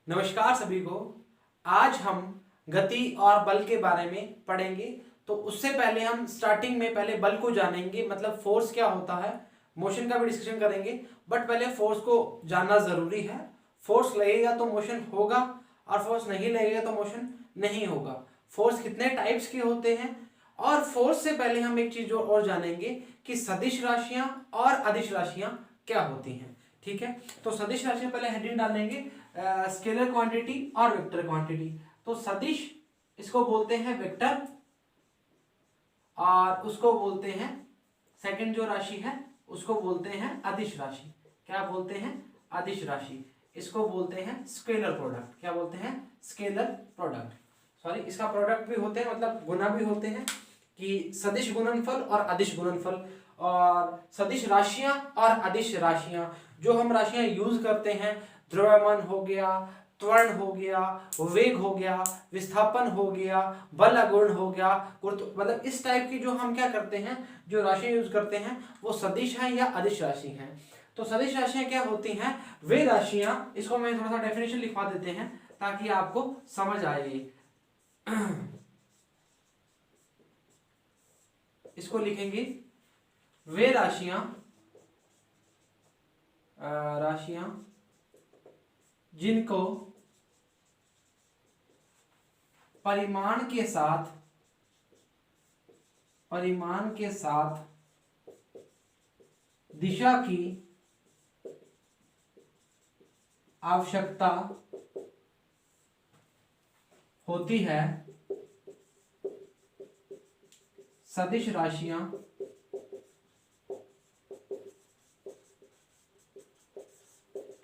नमस्कार सभी को। आज हम गति और बल के बारे में पढ़ेंगे। तो उससे पहले हम स्टार्टिंग में पहले बल को जानेंगे, मतलब फोर्स क्या होता है। मोशन का भी डिस्कशन करेंगे, बट पहले फोर्स को जानना जरूरी है। फोर्स लगेगा तो मोशन होगा और फोर्स नहीं लगेगा तो मोशन नहीं होगा। फोर्स कितने टाइप्स के होते हैं, और फोर्स से पहले हम एक चीज और जानेंगे कि सदिश राशियां और अदिश राशियां क्या होती हैं। ठीक है, तो सदिश राशियां पहले हेडिंग डालेंगे, स्केलर क्वांटिटी और वेक्टर क्वांटिटी। तो सदिश इसको बोलते हैं वेक्टर, और उसको बोलते हैं सेकंड जो राशि है उसको बोलते हैं अदिश राशि। क्या बोलते हैं? अदिश राशि। इसको बोलते हैं स्केलर प्रोडक्ट। क्या बोलते हैं? Scalar product. सॉरी, इसका प्रोडक्ट भी होते हैं, मतलब गुना भी होते हैं, कि सदिश गुणनफल और अदिश गुणनफल। और सदिश राशियां और अदिश राशियां, जो हम राशियां यूज करते हैं, द्रव्यमान हो गया, त्वरण हो गया, वेग हो गया, विस्थापन हो गया, बल आघूर्ण हो गया, मतलब इस टाइप की जो हम क्या करते हैं, जो राशियां यूज करते हैं, वो सदिश है या अदिश राशि हैं। तो सदिश राशियां क्या होती हैं? वे राशियां, इसको मैं थोड़ा सा डेफिनेशन लिखवा देते हैं ताकि आपको समझ आए। इसको लिखेंगे, वे राशियां जिनको परिमाण के साथ दिशा की आवश्यकता होती है, सदिश राशियां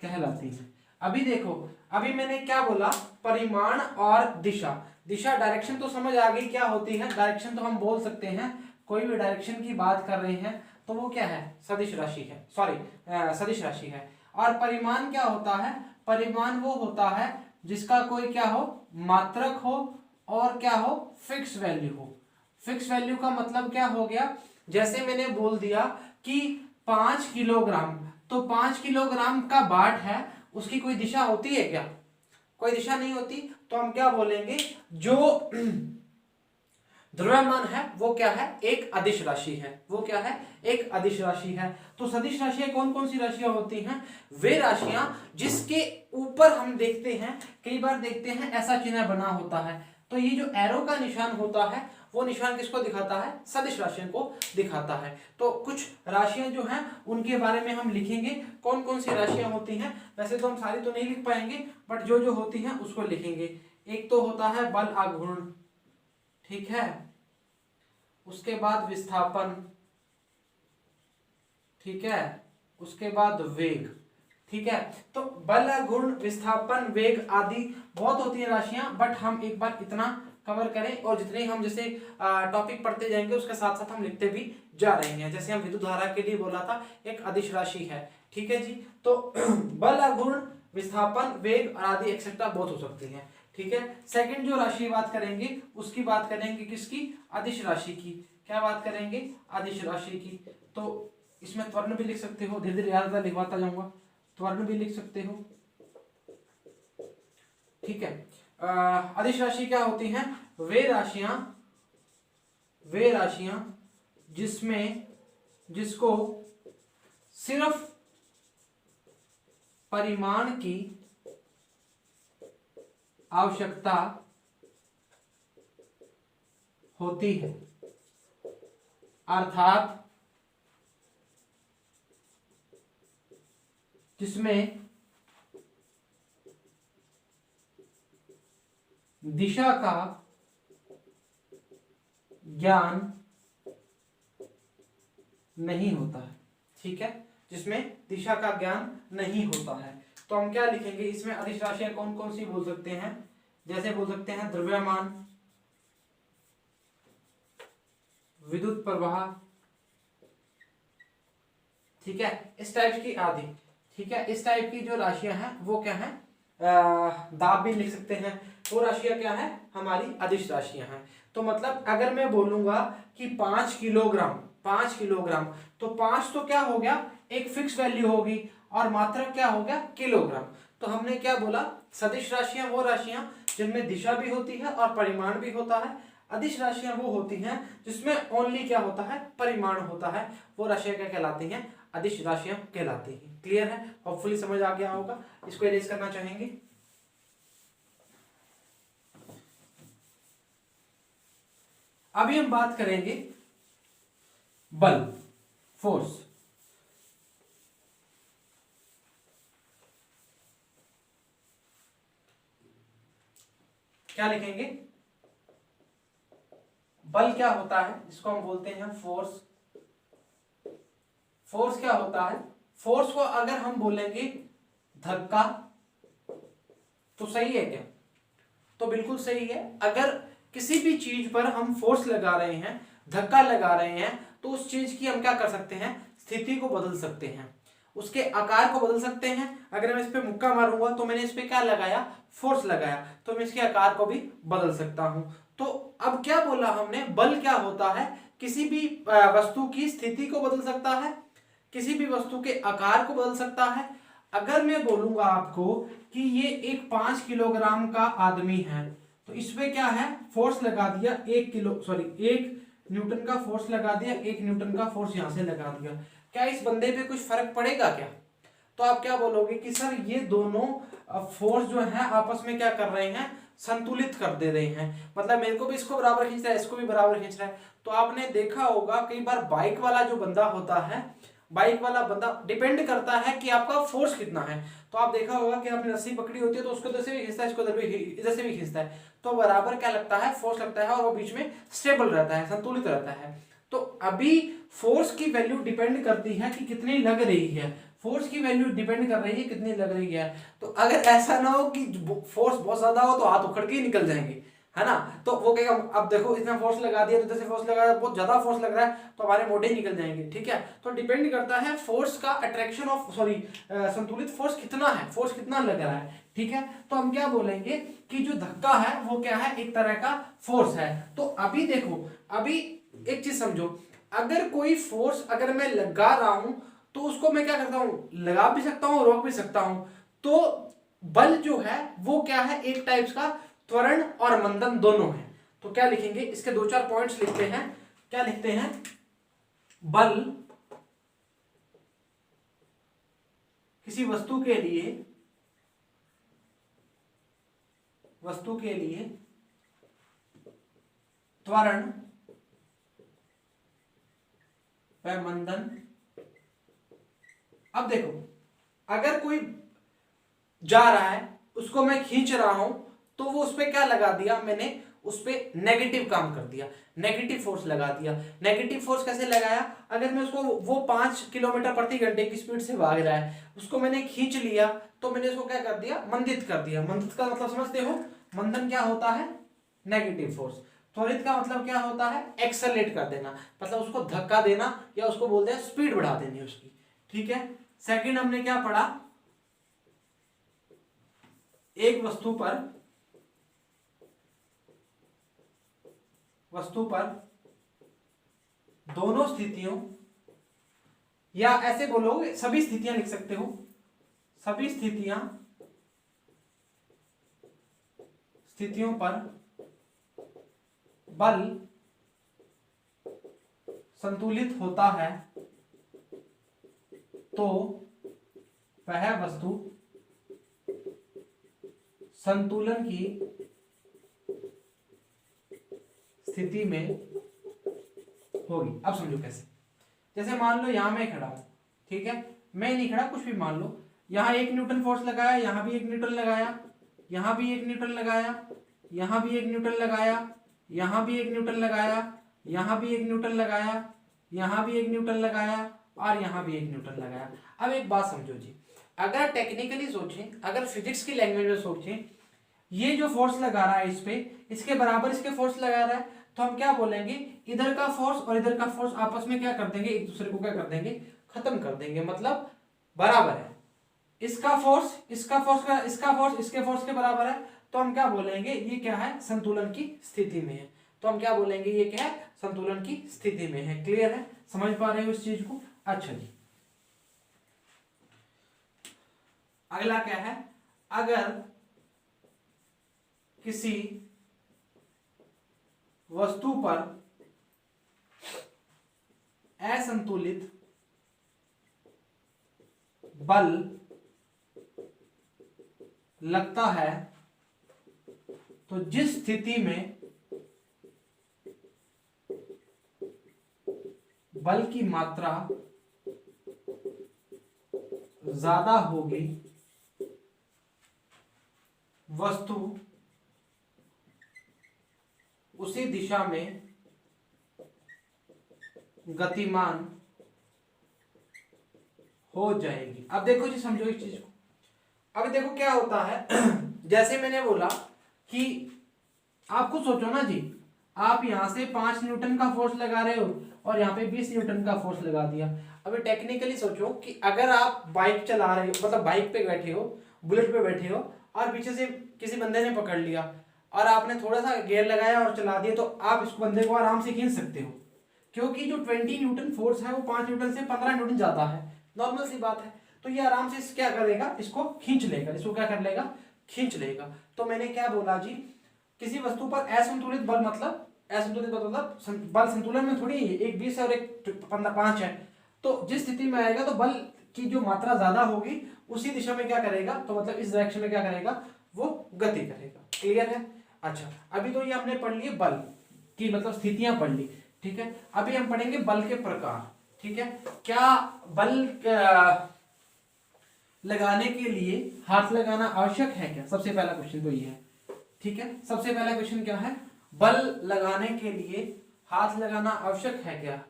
कहलाती हैं। अभी देखो, अभी मैंने क्या बोला? परिमाण और दिशा। दिशा डायरेक्शन तो समझ आ गई क्या होती है। डायरेक्शन तो हम बोल सकते हैं, कोई भी डायरेक्शन की बात कर रहे हैं तो वो क्या है? सदिश राशि है। सॉरी, सदिश राशि है। और परिमाण क्या होता है? परिमाण वो होता है जिसका कोई क्या हो? मात्रक हो, और क्या हो? फिक्स वैल्यू हो। फिक्स वैल्यू का मतलब क्या हो गया? जैसे मैंने बोल दिया कि 5 किलोग्राम, तो 5 किलोग्राम का बाट है, उसकी कोई दिशा होती है क्या? कोई दिशा नहीं होती। तो हम क्या बोलेंगे? जो द्रव्यमान है वो क्या है? एक अदिश राशि है। वो क्या है? एक अदिश राशि है। तो सदिश राशियां कौन कौन सी राशियां होती हैं? वे राशियां जिसके ऊपर हम देखते हैं, कई बार देखते हैं ऐसा चिन्ह बना होता है, तो ये जो एरो का निशान होता है वो निशान किसको दिखाता है? सदिश राशियों को दिखाता है। तो कुछ राशियां जो हैं उनके बारे में हम लिखेंगे, कौन कौन सी राशियां होती हैं। वैसे तो हम सारी तो नहीं लिख पाएंगे, बट जो जो होती हैं उसको लिखेंगे। एक तो होता है बल आघूर्ण, ठीक है, उसके बाद विस्थापन, ठीक है, उसके बाद वेग, ठीक है। तो बल गुण विस्थापन वेग आदि बहुत होती है राशियां, बट हम एक बार इतना कवर करें, और जितने हम जैसे टॉपिक पढ़ते जाएंगे उसके साथ साथ हम लिखते भी जा रहे हैं। जैसे हम विद्युत धारा के लिए बोला था, एक अदिश राशि है, ठीक है जी। तो बल गुण विस्थापन वेग आदि एक्सेट्रा बहुत हो सकती है, ठीक है। सेकंड जो राशि बात करेंगे उसकी बात करेंगे किसकी? अदिश राशि की। क्या बात करेंगे? अदिश राशि की। तो इसमें त्वरण भी लिख सकते हो, धीरे धीरे याद लिखवाता जाऊंगा। त्वरण भी लिख सकते हो, ठीक है। अदिश राशि क्या होती हैं? वे राशियां जिसको सिर्फ परिमाण की आवश्यकता होती है, अर्थात जिसमें दिशा का ज्ञान नहीं होता है, ठीक है, जिसमें दिशा का ज्ञान नहीं होता है। तो हम क्या लिखेंगे इसमें? अदिश राशियां कौन कौन सी बोल सकते हैं? जैसे बोल सकते हैं द्रव्यमान, विद्युत प्रवाह, ठीक है, इस टाइप की आदि, ठीक है। इस टाइप की जो राशियां हैं वो क्या है? दाब भी लिख सकते हैं। वो राशियां क्या है? हमारी अदिश राशियां हैं। तो मतलब अगर मैं बोलूंगा कि 5 किलोग्राम, तो 5 तो क्या हो गया? एक फिक्स वैल्यू होगी, और मात्रक क्या हो गया? किलोग्राम। तो हमने क्या बोला? सदिश राशियां वो राशियां जिनमें दिशा भी होती है और परिमाण भी होता है। अदिश राशियां वो होती हैं जिसमें ओनली क्या होता है, परिमाण होता है, वो राशियां क्या कहलाती हैं, अदिश राशियां कहलाती हैं। क्लियर है, होपफुली समझ आ गया होगा। इसको इरेज करना चाहेंगे। अभी हम बात करेंगे बल, फोर्स। क्या लिखेंगे, बल क्या होता है, जिसको हम बोलते हैं फोर्स। फोर्स क्या होता है, फोर्स को अगर हम बोलेंगे धक्का तो सही है क्या, तो बिल्कुल सही है। अगर किसी भी चीज पर हम फोर्स लगा रहे हैं, धक्का लगा रहे हैं, तो उस चीज की हम क्या कर सकते हैं, स्थिति को बदल सकते हैं, उसके आकार को बदल सकते हैं। अगर मैं इस पे मुक्का मारूंगा तो मैंने इस पे क्या लगाया, फोर्स लगाया, तो मैं इसके आकार को भी बदल सकता हूं। तो अब क्या बोला हमने, बल क्या होता है, किसी भी वस्तु की स्थिति को बदल सकता है, किसी भी वस्तु के आकार को बदल सकता है। अगर मैं बोलूंगा आपको कि ये एक 5 किलोग्राम का आदमी है, तो इसमें क्या है, फोर्स लगा दिया 1 न्यूटन का फोर्स लगा दिया, 1 न्यूटन का फोर्स यहां से लगा दिया, क्या इस बंदे पे कुछ फर्क पड़ेगा क्या? तो आप क्या बोलोगे कि सर ये दोनों फोर्स जो है आपस में क्या कर रहे हैं, संतुलित कर दे रहे हैं, मतलब मेरे को भी इसको बराबर खींच रहा है, इसको भी बराबर खींच रहा है। तो आपने देखा होगा कई बार बाइक वाला जो बंदा होता है, बाइक वाला बंदा डिपेंड करता है कि आपका फोर्स कितना है। तो आप देखा होगा कि आपने रस्सी पकड़ी होती है तो उसको इधर से भी खींचता है, इसको इधर से भी खींचता है, तो बराबर क्या लगता है, फोर्स लगता है, और वो बीच में स्टेबल रहता है, संतुलित रहता है। तो अभी फोर्स की वैल्यू डिपेंड करती है कि कितनी लग रही है, फोर्स की वैल्यू डिपेंड कर रही है कितनी लग रही है। तो अगर ऐसा ना हो कि फोर्स बहुत ज्यादा हो तो हाथ उखड़ के ही निकल जाएंगे, है ना, तो वो कहेगा अब देखो इतना फोर्स लगा दिया, तो जैसे फोर्स लगा, बहुत ज्यादा फोर्स लग रहा है तो हमारे मोटे ही निकल जाएंगे, ठीक है। तो डिपेंड करता है फोर्स का अट्रैक्शन ऑफ संतुलित फोर्स कितना है, फोर्स कितना लग रहा है, ठीक है। तो हम क्या बोलेंगे कि जो धक्का है वो क्या है, एक तरह का फोर्स है। तो अभी देखो, अभी एक चीज समझो, अगर कोई फोर्स अगर मैं लगा रहा हूं तो उसको मैं क्या करता हूं, लगा भी सकता हूं, रोक भी सकता हूं। तो बल जो है वो क्या है, एक टाइप्स का त्वरण और मंदन दोनों है। तो क्या लिखेंगे, इसके 2-4 पॉइंट्स लिखते हैं। क्या लिखते हैं, बल किसी वस्तु के लिए त्वरण व मंदन। अब देखो, अगर कोई जा रहा है, उसको मैं खींच रहा हूं, तो वो उस पर क्या लगा दिया, मैंने उस पर नेगेटिव काम कर दिया, नेगेटिव फोर्स लगा दिया। नेगेटिव फोर्स कैसे लगाया, अगर मैं उसको, वो 5 किलोमीटर प्रति घंटे की स्पीड से भाग रहा है, उसको मैंने खींच लिया, तो मैंने उसको क्या कर दिया, मंदित कर दिया। मंदित का मतलब समझते हो, मंदन क्या होता है, नेगेटिव फोर्स। त्वरित का मतलब क्या होता है, एक्सेलरेट कर देना, मतलब उसको धक्का देना, या उसको बोलते हैं स्पीड बढ़ा देनी उसकी, ठीक है। सेकंड हमने क्या पढ़ा, एक वस्तु पर दोनों स्थितियों, या ऐसे बोलोगे सभी स्थितियां लिख सकते हो, सभी स्थितियों पर बल संतुलित होता है तो वह वस्तु संतुलन की स्थिति में होगी। अब समझो कैसे, जैसे मान लो यहां मैं खड़ा हूं, ठीक है, मैं नहीं खड़ा, कुछ भी मान लो, यहां 1 न्यूटन फोर्स लगाया, यहां भी 1 न्यूटन लगाया, यहां भी 1 न्यूटन लगाया, यहां भी 1 न्यूटन लगाया, यहां भी 1 न्यूटन लगाया, यहां भी 1 न्यूटन लगाया, यहां भी 1 न्यूटन लगाया, और यहां भी 1 न्यूटन लगाया। अब एक बात समझो जी, अगर टेक्निकली सोचें, अगर फिजिक्स की लैंग्वेज में सोचें, ये जो फोर्स लगा रहा है इस पे, इसके बराबर इसके फोर्स लगा रहा है, तो हम क्या बोलेंगे, इधर का फोर्स और इधर का फोर्स आपस में क्या कर देंगे, एक दूसरे को क्या कर देंगे, खत्म कर देंगे, मतलब बराबर है। इसका फोर्स इसके फोर्स के बराबर है, तो हम क्या बोलेंगे, ये क्या है, संतुलन की स्थिति में है। तो हम क्या बोलेंगे, ये क्या है, संतुलन की स्थिति में है। क्लियर है, समझ पा रहे हो इस चीज को? अच्छा जी, अगला क्या है, अगर किसी वस्तु पर असंतुलित बल लगता है तो जिस स्थिति में बल की मात्रा ज्यादा होगी वस्तु उसी दिशा में गतिमान हो जाएगी। अब देखो जी, समझो इस चीज को। अब देखो क्या होता है जैसे मैंने बोला कि आप खुद सोचो ना जी, आप यहां से 5 न्यूटन का फोर्स लगा रहे हो और यहाँ पे 20 न्यूटन का फोर्स लगा दिया। अभी टेक्निकली सोचो कि अगर आप बाइक चला रहे हो, मतलब बाइक पे बैठे हो, बुलेट पे बैठे हो, और पीछे से किसी बंदे ने पकड़ लिया और आपने थोड़ा सा गियर लगाया और चला दिया, तो आप इस बंदे को आराम से खींच सकते हो, क्योंकि जो 20 न्यूटन फोर्स है वो 5 न्यूटन से 15 न्यूटन ज्यादा है। नॉर्मल सी बात है। तो ये आराम से क्या करेगा, इसको खींच लेगा। इसको क्या कर लेगा, खींच लेगा। तो मैंने क्या बोला जी, किसी वस्तु पर असंतुलित बल, मतलब असंतुलित बल मतलब बल संतुलन में थोड़ी है, एक 20 और एक 5 है। तो जिस स्थिति में आएगा तो बल की जो मात्रा ज्यादा होगी उसी दिशा में क्या करेगा, तो मतलब इस डायरेक्शन में क्या करेगा, वो गति करेगा। क्लियर है। अच्छा, अभी तो ये हमने पढ़ लिए बल की मतलब स्थितियां पढ़ ली, ठीक है। अभी हम पढ़ेंगे बल के प्रकार, ठीक है। क्या बल लगाने के लिए हाथ लगाना आवश्यक है क्या, सबसे पहला क्वेश्चन तो ये है, ठीक है। सबसे पहला क्वेश्चन क्या है, बल लगाने के लिए हाथ लगाना आवश्यक है क्या?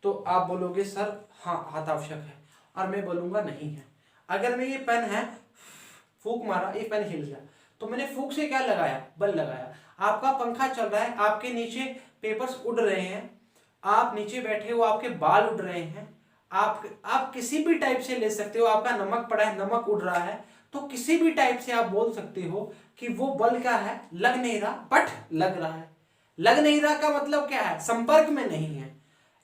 तो आप बोलोगे सर हाँ हाथ आवश्यक है, और मैं बोलूंगा नहीं है। अगर मैं ये पेन है फूंक मारा, ये पेन हिल गया, तो मैंने फूंक से क्या लगाया, बल लगाया। आपका पंखा चल रहा है, आपके नीचे पेपर्स उड़ रहे हैं, आप नीचे बैठे हो, आपके बाल उड़ रहे हैं, आप किसी भी टाइप से ले सकते हो। आपका नमक पड़ा है, नमक उड़ रहा है, तो किसी भी टाइप से आप बोल सकते हो कि वो बल क्या है, लग नहीं रहा बट लग रहा है। लग नहीं रहा का मतलब क्या है, संपर्क में नहीं है।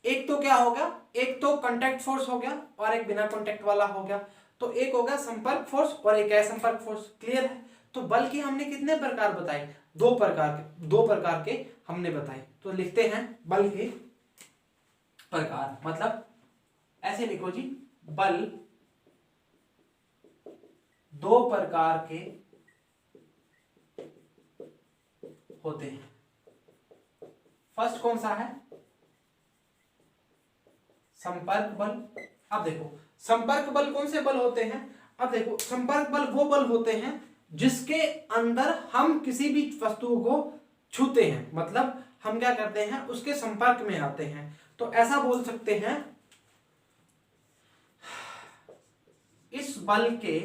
एक तो क्या होगा, एक तो कांटेक्ट फोर्स हो गया और एक बिना कांटेक्ट वाला हो गया। तो एक होगा संपर्क फोर्स और एक असंपर्क फोर्स। क्लियर है। तो बल की हमने कितने प्रकार बताए, दो प्रकार के हमने बताए। तो लिखते हैं बल के प्रकार, मतलब ऐसे लिखो जी, बल दो प्रकार के होते हैं। फर्स्ट कौन सा है, संपर्क बल। अब देखो संपर्क बल कौन से बल होते हैं, अब देखो संपर्क बल वो बल होते हैं जिसके अंदर हम किसी भी वस्तु को छूते हैं, मतलब हम क्या करते हैं, उसके संपर्क में आते हैं। तो ऐसा बोल सकते हैं, इस बल के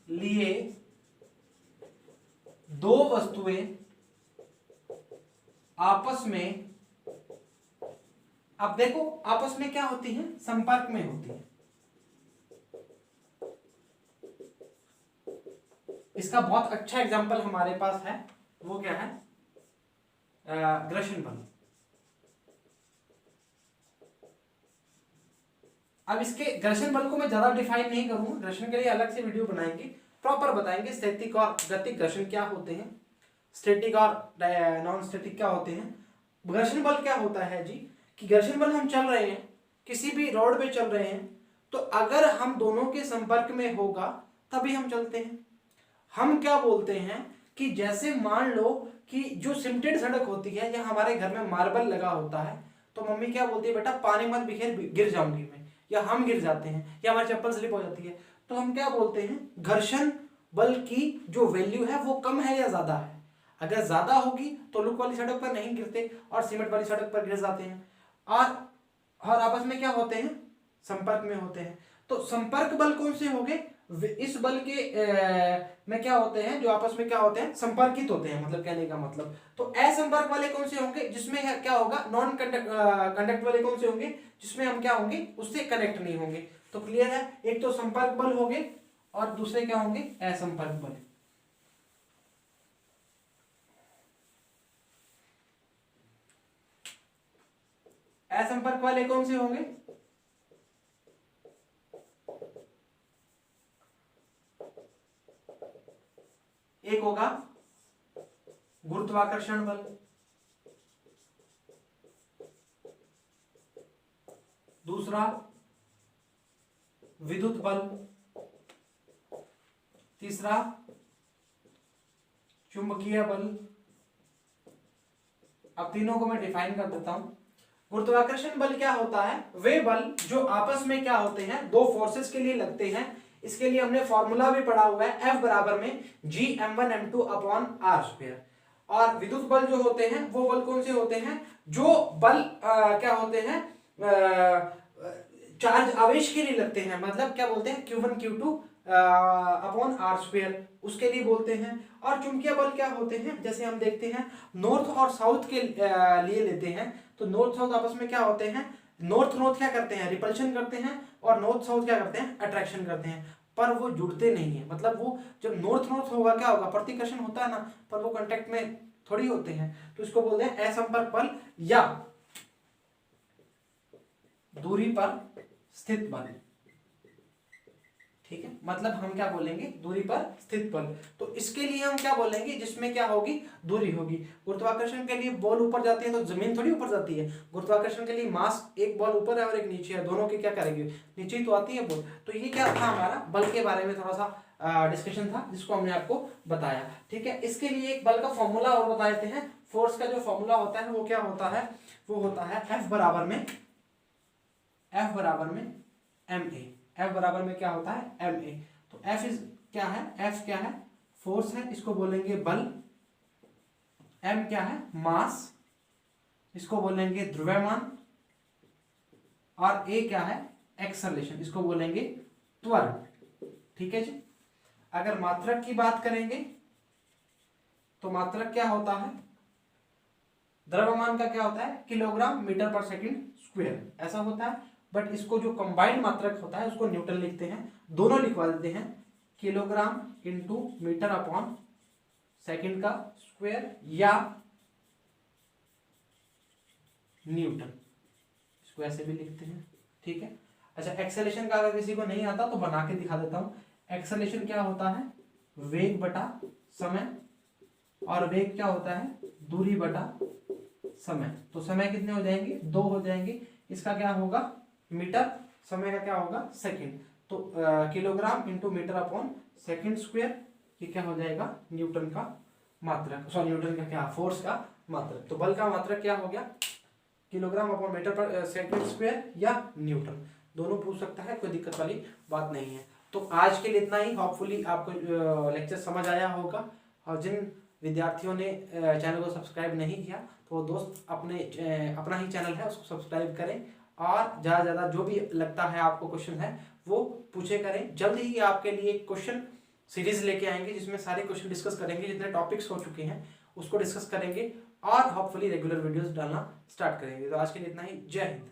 लिए दो वस्तुएं आपस में, अब देखो आपस में क्या होती हैं, संपर्क में होती है। इसका बहुत अच्छा एग्जांपल हमारे पास है, वो क्या है, घर्षण बल। अब इसके घर्षण बल को मैं ज्यादा डिफाइन नहीं करूंगा, घर्षण के लिए अलग से वीडियो बनाएंगे, प्रॉपर बताएंगे स्थैतिक और गतिक घर्षण क्या होते हैं, स्टैटिक और नॉन स्टैटिक क्या होते हैं। घर्षण बल क्या होता है जी, कि घर्षण बल हम चल रहे हैं, किसी भी रोड पे चल रहे हैं, तो अगर हम दोनों के संपर्क में होगा तभी हम चलते हैं। हम क्या बोलते हैं कि जैसे मान लो कि जो सिमेंटेड सड़क होती है या हमारे घर में मार्बल लगा होता है, तो मम्मी क्या बोलती है, बेटा पानी मत बिखेर, गिर जाऊंगी मैं, या हम गिर जाते हैं, या हमारी चप्पल स्लिप हो जाती है, तो हम क्या बोलते हैं, घर्षण बल की जो वैल्यू है वो कम है या ज्यादा है। अगर ज्यादा होगी तो लुक वाली सड़क पर नहीं गिरते और सीमेंट वाली सड़क पर गिर जाते हैं, और आपस में क्या होते हैं, संपर्क में होते हैं। तो संपर्क बल कौन से होंगे, इस बल के में क्या होते हैं, जो आपस में क्या होते हैं, संपर्कित होते हैं, मतलब कहने का मतलब। तो असंपर्क वाले कौन से होंगे, जिसमें क्या होगा, नॉन कंडक्ट वाले कौन से होंगे, जिसमें हम क्या होंगे, उससे कनेक्ट नहीं होंगे। तो क्लियर है, एक तो संपर्क बल होंगे और दूसरे क्या होंगे, असंपर्क बल। असंपर्क वाले कौन से होंगे, एक होगा गुरुत्वाकर्षण बल, दूसरा विद्युत बल, तीसरा चुंबकीय बल। अब तीनों को मैं डिफाइन कर देता हूं। गुरुत्वाकर्षण बल क्या होता है? वे बल जो आपस में क्या होते हैं, दो फोर्सेस के लिए लगते हैं। इसके लिए हमने फॉर्मूला भी पढ़ा हुआ है, F बराबर में Gm1m2 अपॉन आर स्क्वायर। और विद्युत बल जो होते हैं वो बल कौन से होते हैं? जो बल क्या होते हैं, चार्ज आवेश के लिए लगते हैं, मतलब क्या बोलते हैं, Q1 Q2 upon are square, उसके लिए बोलते हैं। और चुंबकीय बल क्या होते हैं, जैसे हम देखते हैं नॉर्थ और साउथ के लिए लेते हैं, तो नॉर्थ साउथ आपस में क्या होते हैं, नॉर्थ नॉर्थ क्या करते हैं, रिपल्शन करते हैं, और नॉर्थ साउथ क्या करते हैं, अट्रैक्शन करते हैं, पर वो जुड़ते नहीं है। मतलब वो जब नॉर्थ नॉर्थ होगा क्या होगा, प्रतिकर्षण होता है ना, पर वो कांटेक्ट में थोड़ी होते हैं, तो इसको बोलते हैं असंपर्क बल या दूरी पर स्थित बल। ठीक है, मतलब हम क्या बोलेंगे, दूरी पर स्थित बल। तो इसके लिए हम क्या बोलेंगे, जिसमें क्या होगी, दूरी होगी। गुरुत्वाकर्षण के लिए बॉल ऊपर जाती है तो जमीन थोड़ी ऊपर जाती है। गुरुत्वाकर्षण के लिए मास, एक बॉल ऊपर है और एक नीचे है, दोनों की क्या करेंगे, नीचे ही तो आती है बॉल। तो ये क्या था, हमारा बल के बारे में थोड़ा सा डिस्कशन था, जिसको हमने आपको बताया। ठीक है, इसके लिए एक बल का फॉर्मूला और बता देते हैं। फोर्स का जो फॉर्मूला होता है वो क्या होता है, वो होता है F बराबर में ma। F बराबर में क्या होता है, ma। तो F इज क्या है, F क्या है, फोर्स है, इसको बोलेंगे बल। m क्या है, मास, इसको बोलेंगे द्रव्यमान। और a क्या है, एक्सेलरेशन, इसको बोलेंगे त्वरण। ठीक है जी। अगर मात्रक की बात करेंगे तो मात्रक क्या होता है, द्रव्यमान का क्या होता है, किलोग्राम मीटर पर सेकंड स्क्वायर, ऐसा होता है। बट इसको जो कंबाइंड मात्रक होता है उसको न्यूटन लिखते हैं, दोनों लिखवा देते हैं, kilogram into metre upon second का स्क्वायर या न्यूटन, इसको ऐसे भी लिखते हैं। ठीक है। अच्छा, एक्सेलरेशन का अगर किसी को नहीं आता तो बना के दिखा देता हूं। एक्सेलरेशन क्या होता है, वेग बटा समय, और वेग क्या होता है, दूरी बटा समय। तो समय कितने हो जाएंगे, 2 हो जाएंगे। इसका क्या होगा, मीटर, समय का क्या होगा, सेकंड। तो kilogram into metre upon second square, ये क्या हो जाएगा, न्यूटन का मात्रक, सॉरी न्यूटन का क्या, फोर्स का मात्रक। तो बल का मात्रक क्या हो गया, किलोग्राम अपॉन मीटर पर सेकंड स्क्वायर या न्यूटन, दोनों पूछ सकता है, कोई दिक्कत वाली बात नहीं है। तो आज के लिए इतना ही। होपफुली आपको लेक्चर समझ आया होगा। और जिन विद्यार्थियों ने चैनल को सब्सक्राइब नहीं किया तो वो दोस्त अपना ही चैनल है उसको सब्सक्राइब करें, और ज़्यादा ज़्यादा जो भी लगता है आपको क्वेश्चन है वो पूछे करें। जल्द ही आपके लिए क्वेश्चन सीरीज लेके आएंगे जिसमें सारे क्वेश्चन डिस्कस करेंगे, जितने टॉपिक्स हो चुके हैं उसको डिस्कस करेंगे, और होपफुली रेगुलर वीडियोस डालना स्टार्ट करेंगे। तो आज के लिए इतना ही। जय हिंद।